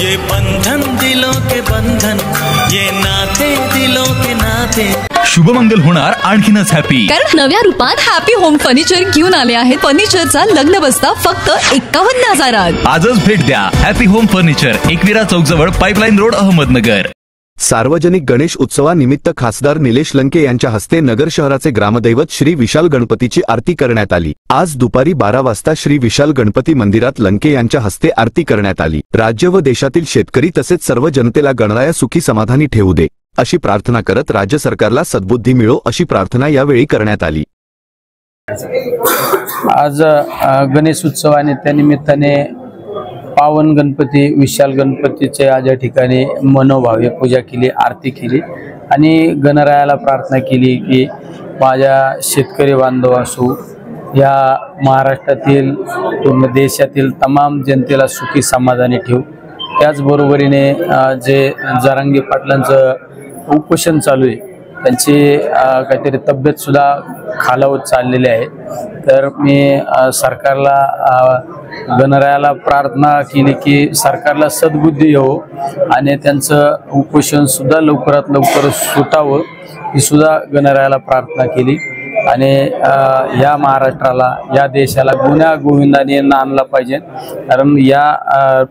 ये बंधन दिलों के बंधन, ये नाते दिलों के नाते। शुभमंगल होणार आणखीनच हॅपी, कारण नव्या रूपात हॅपी होम फर्निचर घेऊन आले आहेत। फर्निचरचा लग्न बस्ता फक्त 51,000त। आजच भेट द्या हॅपी होम फर्निचर, एकविरा चौक जवळ पाइपलाइन रोड, अहमदनगर। सार्वजनिक गणेश उत्सवानिमित्त खासदार निलेश लंके यांच्या हस्ते नगर शहराचे ग्रामदैवत श्री विशाल गणपतीची आरती करण्यात आली। आज दुपारी 12 वाजता श्री विशाल गणपती मंदिरात लंके यांच्या हस्ते आरती करण्यात आली। राज्य व देशातील शेतकरी तसेच सर्व जनतेला गणराया सुखी समाधानी ठेवू दे अशी प्रार्थना करत राज्य सरकारला सद्बुद्धी मिळो अशी प्रार्थना यावेळी करण्यात आली। आज गणेश उत्सवाने त्यानिमित्ताने पावन गणपती विशाल गणपतीचे आज या ठिकाणी मनोभावे पूजा केली, आरती केली आणि गणरायाला प्रार्थना केली की माझ्या शेतकरी बांधव असो, या महाराष्ट्रातील पूर्ण देशातील तमाम जनतेला सुखी समाधानी ठेवू। त्याचबरोबरीने जे जरांगे पाटलांचं उपोषण चालू आहे, त्यांची काहीतरी तब्येत सुद्धा खालावत चाललेली आहे, तर मी सरकारला गणरायाला प्रार्थना केली की सरकारला सद्बुद्धी येवो आणि त्यांचं उपोषण सुद्धा लवकरात लवकर सुटावं ही सुद्धा गणरायाला प्रार्थना केली। आणि या महाराष्ट्राला, या देशाला गुण्या गोविंदाने आणला पाहिजे, कारण या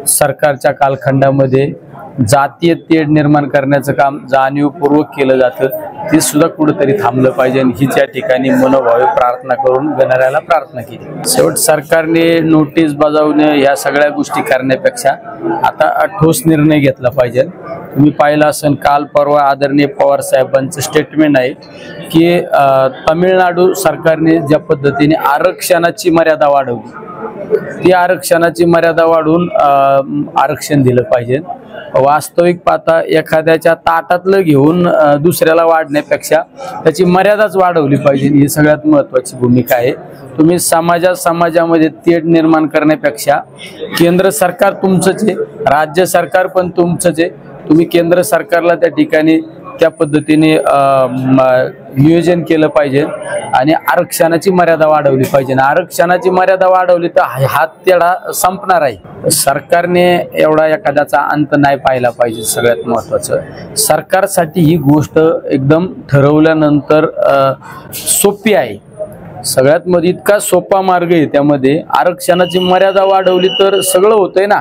सरकारच्या कालखंडामध्ये जातीय तेढ निर्माण करण्याचं काम जाणीवपूर्वक केलं जातं, ते सुद्धा कुठेतरी थांबलं पाहिजे। हीच या ठिकाणी मनोभावे प्रार्थना करून गणरायाला प्रार्थना केली। शेवट सरकारने नोटीस बजावणे या सगळ्या गोष्टी करण्यापेक्षा आता ठोस निर्णय घेतला पाहिजे। तुम्ही पाहिलं असेल काल परवा आदरणीय पवार साहेबांचं स्टेटमेंट आहे की तामिळनाडू सरकारने ज्या पद्धतीने आरक्षणाची मर्यादा वाढवली, ती आरक्षणाची मर्यादा वाढवून आरक्षण दिलं पाहिजे। वास्तविक पाहता एखाद्याच्या ताटातलं घेऊन दुसऱ्याला वाढण्यापेक्षा त्याची मर्यादाच वाढवली पाहिजे, ही सगळ्यात महत्त्वाची भूमिका आहे। तुम्ही समाजामध्ये तेढ निर्माण करण्यापेक्षा केंद्र सरकार तुमचंच आहे, राज्य सरकार पण तुमचंच आहे, तुम्ही केंद्र सरकारला त्या ठिकाणी त्या पद्धतीने नियोजन केलं पाहिजे आणि आरक्षणाची मर्यादा वाढवली पाहिजे। आरक्षणाची मर्यादा वाढवली तर हा तेढा संपणार आहे। सरकारने एवढा एखाद्याचा अंत नाही पाहिला पाहिजे। सगळ्यात महत्त्वाचं सरकारसाठी ही गोष्ट एकदम ठरवल्यानंतर सोपी आहे, सगळ्यात मध्ये इतका सोपा मार्ग आहे, त्यामध्ये आरक्षणाची मर्यादा वाढवली तर सगळं होतंय ना,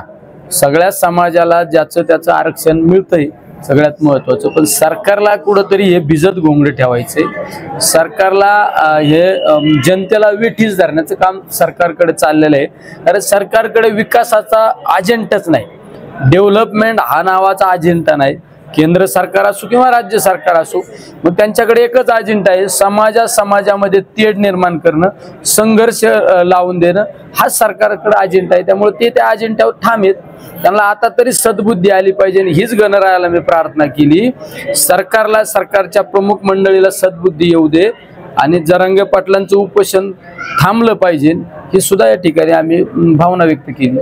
सगळ्या समाजाला ज्याचं त्याचं आरक्षण मिळतंय, सगळ्यात महत्त्वाचं। पण सरकारला कुठंतरी हे भिजत घोंगडे ठेवायचे, सरकारला हे जनतेला वेठीस धरण्याचं काम सरकारकडे चाललेलं आहे, कारण सरकारकडे विकासाचा अजेंडाच नाही, डेव्हलपमेंट हा नावाचा अजेंडा नाही। केंद्र सरकार असो किंवा राज्य सरकार असो, मग त्यांच्याकडे एकच अजेंडा आहे, समाजामध्ये तेढ निर्माण करणं, संघर्ष लावून देणं, हा सरकारकडे अजेंडा आहे। त्यामुळे ते त्या अजेंड्यावर ठाम आहेत, त्यांना आता तरी सद्बुद्धी आली पाहिजे। हीच गणरायाला मी प्रार्थना केली, सरकारला, सरकारच्या प्रमुख मंडळीला सद्बुद्धी येऊ दे आणि जरांगे पाटलांचं उपोषण थांबलं पाहिजे, ही सुद्धा या ठिकाणी आम्ही भावना व्यक्त केली।